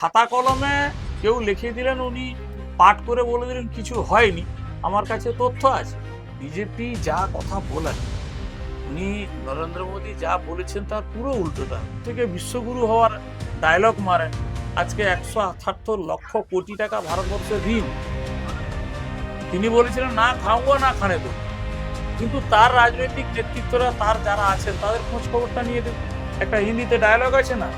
খাতা কলমে কেউ লিখে দিলেন, উনি পাঠ করে বলে দিলেন কিছু হয়নি। আমার কাছে তথ্য আছে। বিজেপি যা কথা বলেন, উনি নরেন্দ্র মোদী যা বলেছেন তার পুরো উল্টোটা। থেকে বিশ্বগুরু হওয়ার ডায়লগ মারেন। আজকে 178 লক্ষ কোটি টাকা ভারতবর্ষের ঋণ। তিনি বলেছিলেন না খাওয়া না খানে তো, কিন্তু তার রাজনৈতিক নেতৃত্বরা, তার যারা আছেন তাদের খোঁজ খবরটা নিয়ে দেখুন। একটা হিন্দিতে ডায়লগ আছে না,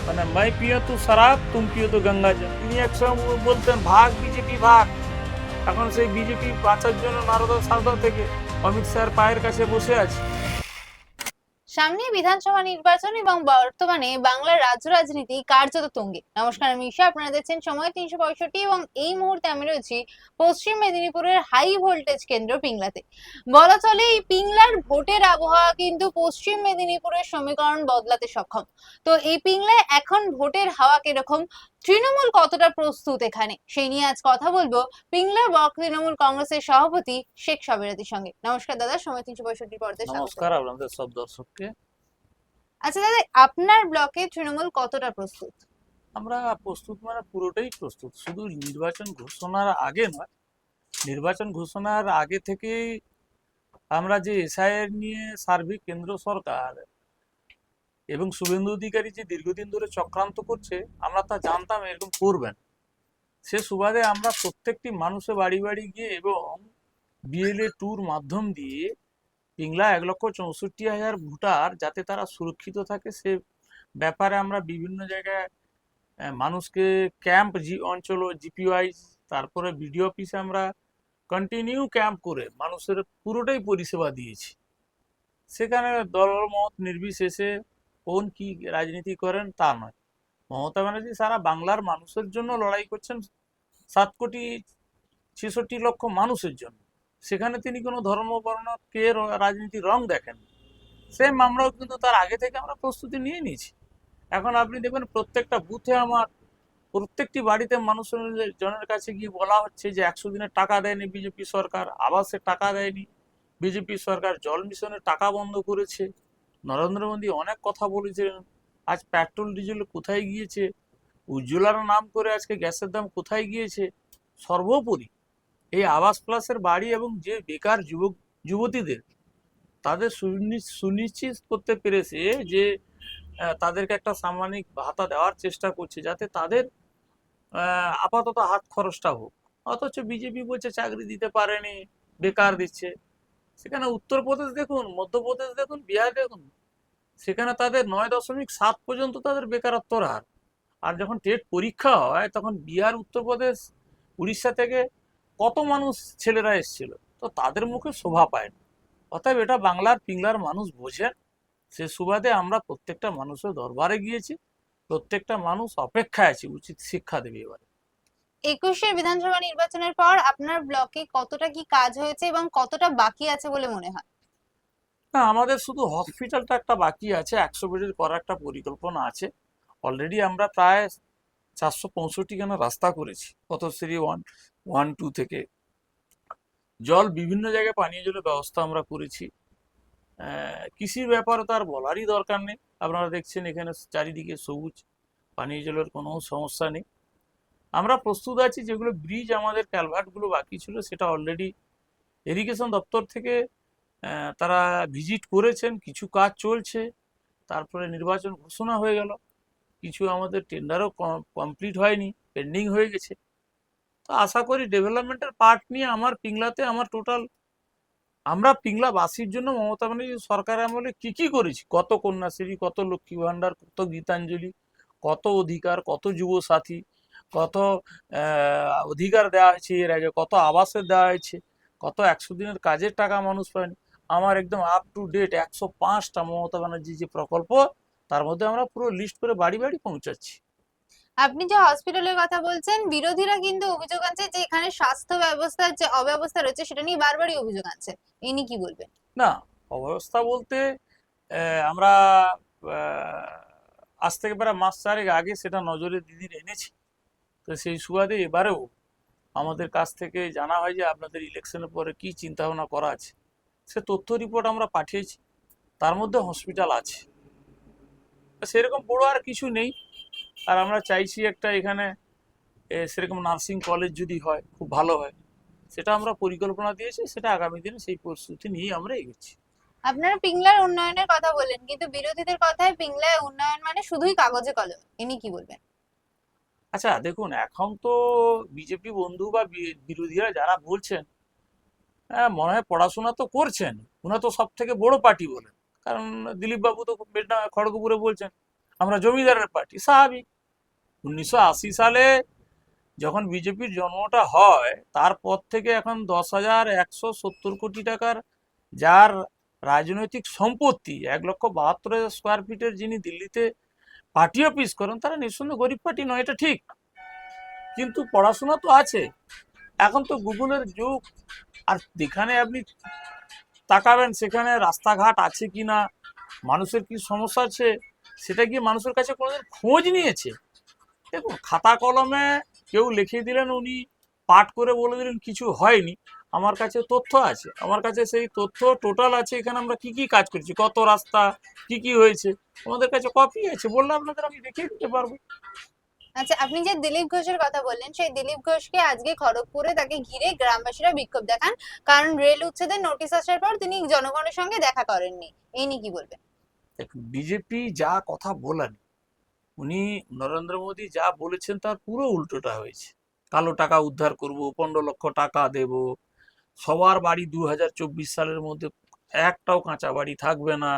মানে মাই পিও তু শরাব তুম পিও তো গঙ্গা জল। তিনি একসময় বলতেন ভাগ বিজেপি ভাগ। এখন সেই বিজেপি বাঁচার জন্য নারদা সারদা থেকে অমিত শাহের পায়ের কাছে বসে আছে। সামনে বিধানসভা নির্বাচন এবং বর্তমানে বাংলার রাজ্য রাজনীতি কার্যত তুঙ্গে। নমস্কার, আমি ঈশা, আপনারা দেখছেন সময় 365 এবং এই মুহূর্তে আমি রয়েছি পশ্চিম মেদিনীপুরের হাই ভোল্টেজ কেন্দ্র পিংলাতে। বলা চলে এই পিংলার ভোটের আবহাওয়া কিন্তু পশ্চিম মেদিনীপুরের সমীকরণ বদলাতে সক্ষম। তো এই পিংলায় এখন ভোটের হাওয়া কিরকম, তৃণমূল কতটা প্রস্তুত, এখানে সেই নিয়ে আজ কথা বলবো পিংলার ব্লক তৃণমূল কংগ্রেসের সভাপতি শেখ সবেরাতির সঙ্গে। নমস্কার দাদা, সময় 365 পর্দায় স্বাগত। নমস্কার আপনাদের সব দর্শককে। আচ্ছা দাদা, আপনার ব্লকে তৃণমূল কতটা প্রস্তুত? আমরা প্রস্তুত মানে পুরোটাই প্রস্তুত, শুধু নির্বাচন ঘোষণার আগে নয়। নির্বাচন ঘোষণার আগে থেকেই আমরা যে এসআইআর নিয়ে সার্বিক কেন্দ্র সরকার এবং শুভেন্দু অধিকারী যে দীর্ঘদিন ধরে চক্রান্ত করছে, আমরা তা জানতাম এরকম করবেন। সে সুবাদে আমরা প্রত্যেকটি মানুষের বাড়ি বাড়ি গিয়ে এবং বিএলএ ট্যুর মাধ্যম দিয়ে পিংলা 1,64,000 ভোটার যাতে তারা সুরক্ষিত থাকে, সে ব্যাপারে আমরা বিভিন্ন জায়গায় মানুষকে ক্যাম্প অঞ্চল জিপিওয়াইজ, তারপরে বিডিও অফিসে আমরা কন্টিনিউ ক্যাম্প করে মানুষের পুরোটাই পরিষেবা দিয়েছি। সেখানে দলমত নির্বিশেষে কোন কি রাজনীতি করেন তা নয়, মমতা ব্যানার্জি সারা বাংলার মানুষের জন্য লড়াই করছেন, 7,66,00,000 মানুষের জন্য। সেখানে তিনি কোনো ধর্ম বর্ণ কে রাজনীতির রং দেখেন। সেম আমরাও কিন্তু তার আগে থেকে আমরা প্রস্তুতি নিয়ে নিয়েছি। এখন আপনি দেখবেন প্রত্যেকটা বুথে আমার প্রত্যেকটি বাড়িতে মানুষের জনের কাছে গিয়ে বলা হচ্ছে যে 100 দিনের টাকা দেয়নি বিজেপি সরকার, আবাসের টাকা দেয়নি বিজেপি সরকার, জল মিশনের টাকা বন্ধ করেছে। নরেন্দ্র মোদী অনেক কথা বলেছিলেন, আজ পেট্রোল ডিজেল কোথায় গিয়েছে, উজ্জ্বলার নাম করে আজকে গ্যাসের দাম কোথায় গিয়েছে। সর্বোপরি এই আবাস প্লাসের বাড়ি এবং যে বেকার যুবক যুবতীদের তাদের সুনিশ্চিত করতে পেরেছে যে তাদেরকে একটা সাম্মানিক ভাতা দেওয়ার চেষ্টা করছে যাতে তাদের আপাতত হাত খরচটা হোক। অথচ বিজেপি বলছে চাকরি দিতে পারেনি, বেকার দিচ্ছে। সেখানে উত্তরপ্রদেশ দেখুন, মধ্যপ্রদেশ দেখুন, বিহার দেখুন, সেখানে তাদের 9.7 পর্যন্ত তাদের বেকারত্বর হার। আর যখন টেট পরীক্ষা হয় তখন বিহার, উত্তরপ্রদেশ, উড়িষ্যা থেকে কত মানুষ ছেলেরা এসেছিল, তো তাদের মুখে শোভা পায় না। অতএব এটা বাংলার পিংলার মানুষ বোঝেন। সে সুবাদে আমরা প্রত্যেকটা মানুষের দরবারে গিয়েছি, প্রত্যেকটা মানুষ অপেক্ষায় আছে উচিত শিক্ষা দেবে এবারে। 21-এর বিধানসভা নির্বাচনের পর আপনার ব্লকে কতটা কি কাজ হয়েছে এবং কতটা বাকি আছে বলে মনে হয়? না, আমাদের শুধু হসপিটালটা একটা বাকি আছে, 100 বেডের করার একটা পরিকল্পনা আছে। অলরেডি আমরা প্রায় 465 খানা রাস্তা করেছি পথশ্রী 1, 1, 2 থেকে। জল বিভিন্ন জায়গায় পানীয় জলের ব্যবস্থা আমরা করেছি। কৃষির ব্যাপারে তো আর বলারই দরকার নেই, আপনারা দেখছেন এখানে চারিদিকে সবুজ, পানীয় জলের কোনো সমস্যা নেই। আমরা প্রস্তুত আছি, যেগুলো ব্রিজ আমাদের ক্যালভার্টগুলো বাকি ছিল সেটা অলরেডি ইরিগেশন দপ্তর থেকে তারা ভিজিট করেছেন, কিছু কাজ চলছে। তারপরে নির্বাচন ঘোষণা হয়ে গেল, কিছু আমাদের টেন্ডারও কমপ্লিট হয়নি, পেন্ডিং হয়ে গেছে। তো আশা করি ডেভেলপমেন্টের পার্ট নিয়ে আমার পিংলাতে আমার টোটাল, আমরা পিংলাবাসীর জন্য মমতা ব্যানার্জি সরকার আমলে কি কি করেছি, কত কন্যাশ্রী, কত লক্ষ্মী ভান্ডার, কত গীতাঞ্জলি, কত অধিকার, কত যুব সাথী, কত অধিকার দেওয়া হয়েছে এর আগে, কত আবাসের দেওয়া হয়েছে, কত 100 দিনের কাজের টাকা মানুষ পায়নি। আমার একদম আপ টু ডেট 105টা মমতা ব্যানার্জি যে প্রকল্প, তার মধ্যে আমরা পুরো লিস্ট করে বাড়ি বাড়ি পৌঁছাচ্ছি। আপনি যে হসপিটালের কথা বলছেন, বিরোধীরা কিন্তু অভিযোগ আনছে যে এখানে স্বাস্থ্য ব্যবস্থার যে অব্যবস্থা রয়েছে সেটা নিয়ে বারবারই অভিযোগ আনছে। এ নিয়ে কি বলবেন? না, অবস্থা বলতে আমরা আজ থেকে প্রায় মাস 4 আগে সেটা নজরে দিদির এনেছি। তো সেই সুবাদে এবারেও আমাদের কাছ থেকে জানা হয় যে আপনাদের ইলেকশনের পরে কি চিন্তা ভাবনা করা আছে, সে তথ্য রিপোর্ট আমরা পাঠিয়েছি। তার মধ্যে হসপিটাল আছে, সেরকম বড় আর কিছু নেই। আর আমরা চাইছি একটা এখানে সেরকম নার্সিং কলেজ যদি হয় খুব ভালো হয়, সেটা আমরা পরিকল্পনা দিয়েছি, সেটা আগামী দিনে সেই প্রস্তুতি নিয়ে আমরা এগোচ্ছি। আপনারা পিংলার উন্নয়নের কথা বললেন, কিন্তু বিরোধীদের কথায় পিংলায় উন্নয়ন মানে শুধুই কাগজে কলমে, ইনি কি বলবেন? আচ্ছা দেখুন, এখন তো বিজেপি বন্ধু বা বিরোধীরা যারা বলছেন, হ্যাঁ মনে হয় পড়াশোনা তো করছেন, ওনারা তো সব থেকে বড় পার্টি বলেন। কারণ দিলীপ বাবু তো খড়গপুরে বলছেন আমরা জমিদারের পার্টি, স্বাভাবিক। 1980 সালে যখন বিজেপির জন্মটা হয় তারপর থেকে এখন 10,170 কোটি টাকার যার রাজনৈতিক সম্পত্তি, 1,72,000 স্কোয়ার ফিটের যিনি দিল্লিতে পার্টি অফিস করেন, তারা নিঃসন্দেহে গরিব পার্টি নয়, এটা ঠিক। কিন্তু পড়াশোনা তো আছে, এখন তো গুগলের যুগ। আর যেখানে আপনি তাকাবেন সেখানে রাস্তাঘাট আছে কিনা, মানুষের কি সমস্যা আছে, সেটা গিয়ে মানুষের কাছে কোনোদিন খোঁজ নিয়েছে? দেখুন, খাতা কলমে কেউ লিখে দিলেন, উনি পাঠ করে বলে দিলেন কিছু হয়নি। আমার কাছে তথ্য আছে, আমার কাছে সেই তথ্য টোটাল আছে, এখানে আমরা কি কি কাজ করেছি, কত রাস্তা, কি কি হয়েছে, আমাদের কাছে কপি আছে, বললে আপনাদের আমি দেখিয়ে দিতে পারবো। আচ্ছা, আপনি যে দিলীপ ঘোষের কথা বললেন, সেই দিলীপ ঘোষকে আজকে খড়গপুরে তাকে ঘিরে গ্রামবাসীরা বিক্ষোভ দেখান, কারণ রেল উচ্ছেদের নোটিশ আসার পর তিনি জনগণের সঙ্গে দেখা করেননি, এই নিয়ে কি বলবেন? দেখুন, বিজেপি যা কথা বলেন, উনি নরেন্দ্র মোদী যা বলেছেন তার পুরো উল্টোটা হয়েছে। কালো টাকা উদ্ধার করব, 15 লক্ষ টাকা দেব, সবার বাড়ি 2024 সালের মধ্যে একটাও কাঁচা বাড়ি থাকবে না,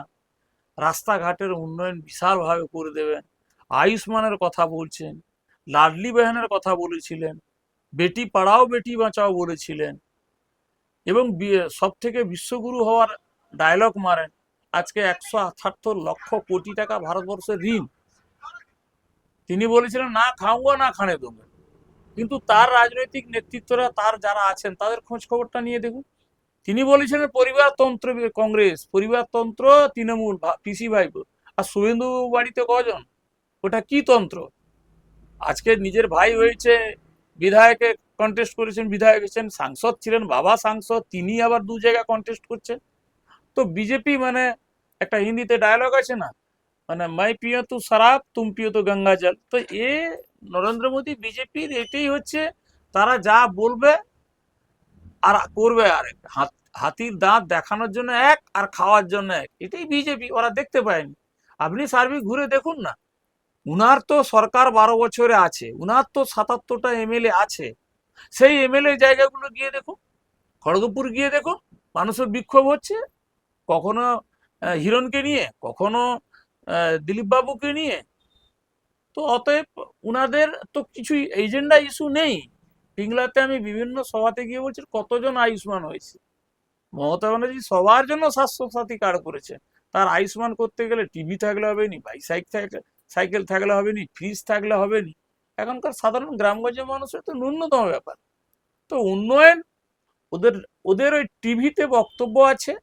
রাস্তাঘাটের উন্নয়ন বিশালভাবে করে দেবেন, আয়ুষ্মানের কথা বলছেন, লাডলি বেহেনের কথা বলেছিলেন, বেটি পড়াও বেটি বাঁচাও বলেছিলেন, এবং সব থেকে বিশ্বগুরু হওয়ার ডায়লগ মারেন। আজকে 178 লক্ষ কোটি টাকা ভারতবর্ষের ঋণ, তিনি বলেছিলেন না খাওয়া না খানে দেবো। কিন্তু তার রাজনৈতিক নেতৃত্বরা, তার যারা আছেন তাদের খোঁজ খবরটা নিয়ে দেখুন। তিনি বলেছিলেন পরিবারতন্ত্র কংগ্রেস, পরিবারতন্ত্র তৃণমূল, পিসি ভাইপো। আর শুভেন্দু বাড়িতে কজন, ওটা কি তন্ত্র? আজকে নিজের ভাই হয়েছে, বিধায়কে কন্টেস্ট করেছেন, বিধায়ক হয়েছেন, সাংসদ ছিলেন, বাবা সাংসদ, তিনি আবার 2 জায়গা কন্টেস্ট করছেন। তো বিজেপি মানে, একটা হিন্দিতে ডায়লগ আছে না, মানে মাই পিও তো শরাব তুম পিও তো গঙ্গা জল। তো এ নরেন্দ্র মোদী বিজেপির এটাই হচ্ছে, তারা যা বলবে আর করবে আরেক। হাতির দাঁত দেখানোর জন্য এক আর খাওয়ার জন্য এক, এটাই বিজেপি। ওরা দেখতে পায়নি। আপনি সার্বিক ঘুরে দেখুন না, উনার তো সরকার 12 বছরে আছে, উনার তো 77টা এমএলএ আছে, সেই এমএলএ জায়গাগুলো গিয়ে দেখুন, খড়গপুর গিয়ে দেখুন, মানুষের বিক্ষোভ হচ্ছে, কখনো হিরণকে নিয়ে, কখনো দিলীপ বাবুকে নিয়ে। তো অতএব উনাদের তো কিছুই এজেন্ডা ইস্যু নেই। পিংলাতে আমি বিভিন্ন সভাতে গিয়ে বলছি কতজন আয়ুষ্মান হয়েছে। মমতা ব্যানার্জি সবার জন্য স্বাস্থ্য সাথী কার্ড করেছে, তার আয়ুষ্মান করতে গেলে টিভি থাকলে হবে নি, সাইকেল থাকলে হবে নি, ফ্রিজ থাকলে হবে নি। এখনকার সাধারণ গ্রামগঞ্জের মানুষের তো ন্যূনতম ব্যাপার। তো উন্নয়ন ওদের ওদের ওই টিভিতে বক্তব্য আছে।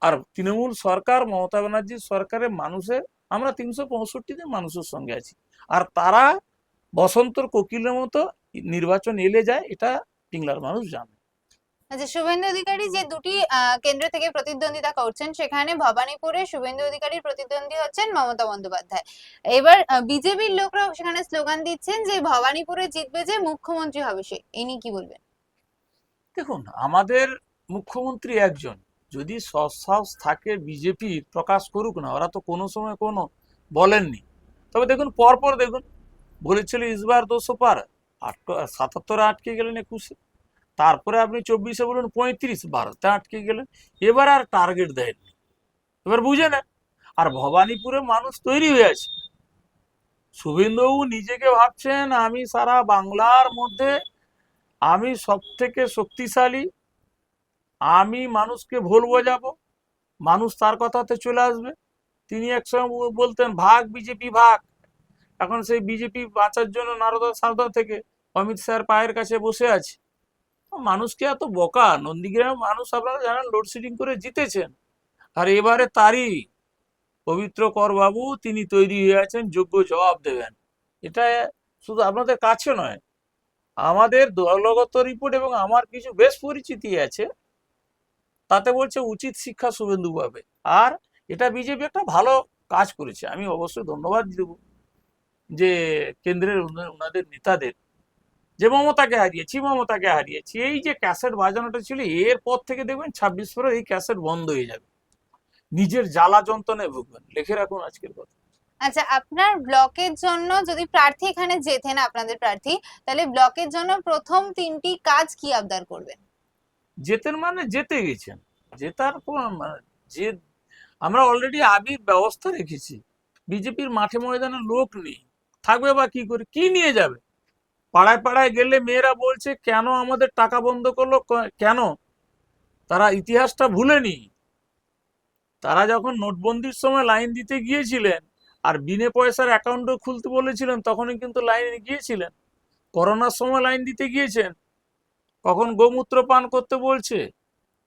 আর তৃণমূল সরকার, মমতা ব্যানার্জির সরকারের মানুষের, আমরা 365 দিন মানুষের সঙ্গে আছি। আর তারা বসন্তর কোকিলের মতো নির্বাচন এলে যায়, এটা পিংলার মানুষ জানে। আচ্ছা, শুভেন্দু অধিকারী যে দুটি কেন্দ্র থেকে প্রতিদ্বন্দ্বিতা করছেন, সেখানে ভবানীপুরে শুভেন্দু অধিকারীর প্রতিদ্বন্দ্বী হচ্ছেন মমতা বন্দ্যোপাধ্যায়। এবার বিজেপির লোকরা সেখানে স্লোগান দিচ্ছেন যে ভবানীপুরে জিতবে যে মুখ্যমন্ত্রী হবে সে, এই নিয়ে কি বলবেন? দেখুন, আমাদের মুখ্যমন্ত্রী একজন, যদি সৎসাহস থাকে বিজেপি প্রকাশ করুক না, ওরা তো কোনো সময় কোনো বলেননি। তবে দেখুন পরপর দেখুন, বলেছিল ইসবার 200 পার, 77 আটকে গেলেন 21-এ, তারপরে আপনি 24-এ বলুন 35, 12-তে আটকে গেলেন, এবার আর টার্গেট দেয়নি। এবার বুঝে নেন। আর ভবানীপুরে মানুষ তৈরি হয়ে আছে। শুভেন্দুবাবু নিজেকে ভাবছেন আমি সারা বাংলার মধ্যে আমি সব থেকে শক্তিশালী, আমি মানুষকে ভোল বোঝাবো, মানুষ তার কথাতে চলে আসবে। তিনি একসময় বলতেন ভাগ বিজেপি ভাগ। এখন সেই বিজেপি বাঁচার জন্য নারদা সারদা থেকে অমিত শাহের পায়ের কাছে বসে আছে। মানুষকে এত বোকা, নন্দীগ্রাম মানুষ আপনারা জানেন লোডশেডিং করে জিতেছেন। আর এবারে তারই পবিত্র কর বাবু, তিনি তৈরি হয়ে আছেন, যোগ্য জবাব দেবেন। এটা শুধু আপনাদের কাছে নয়, আমাদের দলগত রিপোর্ট এবং আমার কিছু বেশ পরিচিতি আছে, তাতে বলছে উচিত শিক্ষা শুভেন্দু পাবে। আর এটা বিজেপি একটা ভালো কাজ করেছে, আমি অবশ্যই ধন্যবাদ দেব। যে কেন্দ্রের ওনাদের নেতাদের, যে মমতাকে হারিয়েছি, এই যে ক্যাসেট বাজানোটা ছিল, এরপর থেকে দেখবেন 26 পরে এই ক্যাসেট বন্ধ হয়ে যাবে, নিজের জ্বালা যন্ত্রণায় ভুগবেন। লিখে রাখুন আজকের কথা। আচ্ছা, আপনার ব্লকের জন্য যদি প্রার্থী এখানে জেতেন, আপনাদের প্রার্থী, তাহলে ব্লকের জন্য প্রথম 3টি কাজ কি আবদার করবেন? জেতেন মানে যেতে গেছেন, জেতার পর যে আমরা অলরেডি আবির ব্যবস্থা রেখেছি, বিজেপির মাঠে ময়দানে লোক নেই, থাকবে বা কি করে, কি নিয়ে যাবে? পাড়ায় পাড়ায় গেলে মেয়েরা বলছে কেন আমাদের টাকা বন্ধ করলো, কেন? তারা ইতিহাসটা ভুলেনি। তারা যখন নোটবন্দির সময় লাইন দিতে গিয়েছিলেন আর বিনে পয়সার অ্যাকাউন্টও খুলতে বলেছিলেন, তখনই কিন্তু লাইনে গিয়েছিলেন। করোনার সময় লাইন দিতে গিয়েছেন, কখন গোমূত্র পান করতে বলছে,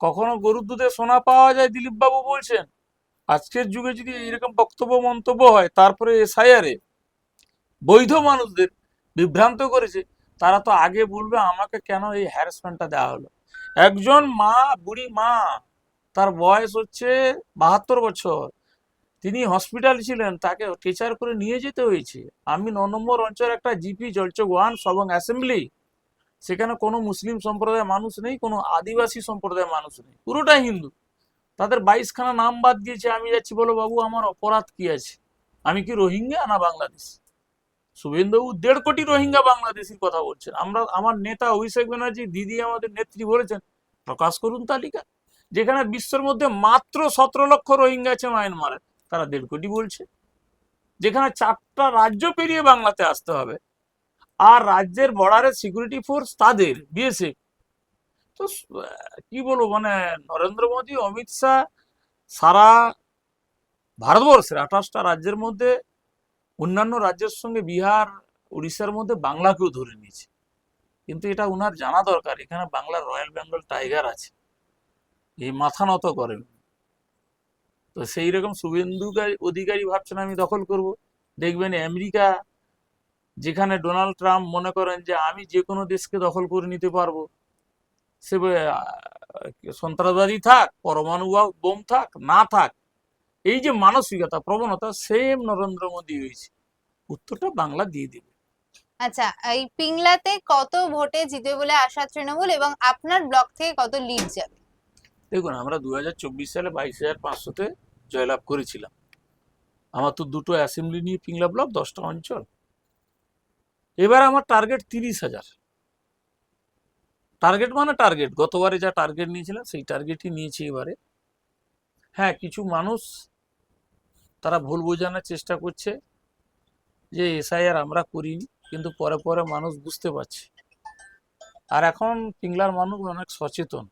কখনো গরুর দুধে সোনা পাওয়া যায় দিলীপ বাবু বলছেন। আজকের যুগে যদি এরকম বক্তব্য মন্তব্য হয়, তারপরে এসআইআরে বৈধ মানুষদের বিভ্রান্ত করেছে, তারা তো আগে বলবে আমাকে কেন এই হ্যারাসমেন্টটা দেওয়া হলো। একজন মা, বুড়ি মা, তার বয়স হচ্ছে 72 বছর, তিনি হসপিটাল ছিলেন, তাকে টিচার করে নিয়ে যেতে হয়েছে। আমি 9 নম্বর অঞ্চল একটা জিপি জলচক 1 সবং অ্যাসেম্বলি, সেখানে কোনো মুসলিম সম্প্রদায়ের মানুষ নেই, কোনো আদিবাসী সম্প্রদায়ের মানুষ নেই, পুরোটাই হিন্দু। তাদের 22খানা নাম বাদ দিয়েছে। আমি যাচ্ছি, বলো বাবু আমার অপরাধ কি আছে? আমি কি রোহিঙ্গা না বাংলাদেশ? শুভেন্দুবাবু 1.5 কোটি রোহিঙ্গা বাংলাদেশির কথা বলছেন। আমার নেতা অভিষেক ব্যানার্জি দিদি, আমাদের নেত্রী বলেছেন প্রকাশ করুন তালিকা, যেখানে বিশ্বের মধ্যে মাত্র 17 লক্ষ রোহিঙ্গা আছে মায়ানমারে, তারা 1.5 কোটি বলছে। যেখানে 4টা রাজ্য পেরিয়ে বাংলাতে আসতে হবে, আর রাজ্যের বর্ডারের সিকিউরিটি ফোর্স তাদের বিএসএফ। তো কি বলবো, মানে নরেন্দ্র মোদী, অমিত শাহ সারা ভারতবর্ষের 28টা রাজ্যের মধ্যে অন্যান্য রাজ্যের সঙ্গে বিহার, উড়িষ্যার মধ্যে বাংলাকেও ধরে নিয়েছে। কিন্তু এটা উনার জানা দরকার, এখানে বাংলার রয়্যাল বেঙ্গল টাইগার আছে, এই মাথা নত করেন। তো সেই রকম শুভেন্দু অধিকারী ভাবছেন আমি দখল করব। দেখবেন আমেরিকা, যেখানে ডোনাল্ড ট্রাম্প মনে করেন যে আমি যে কোনো দেশকে দখল করে নিতে পারবো, সে সন্ত্রাসবাদী থাক, পরমাণু বোম থাক না থাক, এই যে মানসিকতা, প্রবণতা, সেম নরেন্দ্র মোদী হয়েছে। উত্তরটা বাংলা দিয়ে দিবে। আচ্ছা, এই পিংলাতে কত ভোটে জিতবে বলে আশা তৃণমূল, এবং আপনার ব্লক থেকে কত লিড যাবে? দেখুন, আমরা 2024 সালে 22,500-তে জয়লাভ করেছিলাম। আমার তো 2টো অ্যাসেম্বলি নিয়ে পিংলা ব্লক, 10টা অঞ্চল। এবার আমার টার্গেট 30,000। টার্গেট মানে টার্গেট, গতবারে যা টার্গেট নিয়েছিলাম সেই টার্গেটই নিয়েছি এবারে। হ্যাঁ, কিছু মানুষ তারা ভুল বোঝানোর চেষ্টা করছে যে এসআইআর আমরা করিনি, কিন্তু পরে পরে মানুষ বুঝতে পারছে। আর এখন পিংলার মানুষ অনেক সচেতন।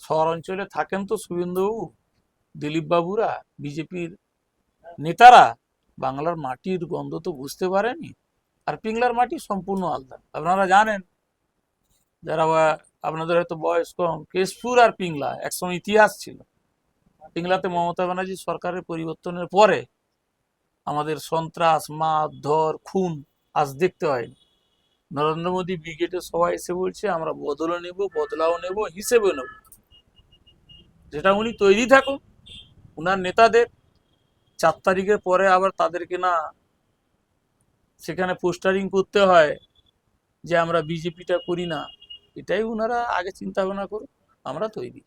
শহর অঞ্চলে থাকেন তো শুভেন্দুবাবু, দিলীপ বাবুরা, বিজেপির নেতারা, বাংলার মাটির গন্ধ তো বুঝতে পারেনি। আর পিংলার মাটি সম্পূর্ণ আলাদা। আপনারা জানেন, যারা আপনাদের হয়তো বয়স কম, কেশপুর আর পিংলা একসময় ইতিহাস ছিল। পিংলাতে মমতা ব্যানার্জি সরকারের পরিবর্তনের পরে আমাদের সন্ত্রাস, মারধর, খুন আজ দেখতে হয়নি। নরেন্দ্র মোদী ব্রিগেডের সবাই এসে বলছে আমরা বদলও নেব, বদলাও নেব, হিসেবে নেব। যেটা উনি তৈরি থাকুন, উনার নেতাদের 4 তারিখের পরে আবার তাদেরকে না সেখানে পোস্টারিং করতে হয় যে আমরা বিজেপিটা করি না, এটাই উনারা আগে চিন্তা ভাবনা করুন, আমরা তৈরি।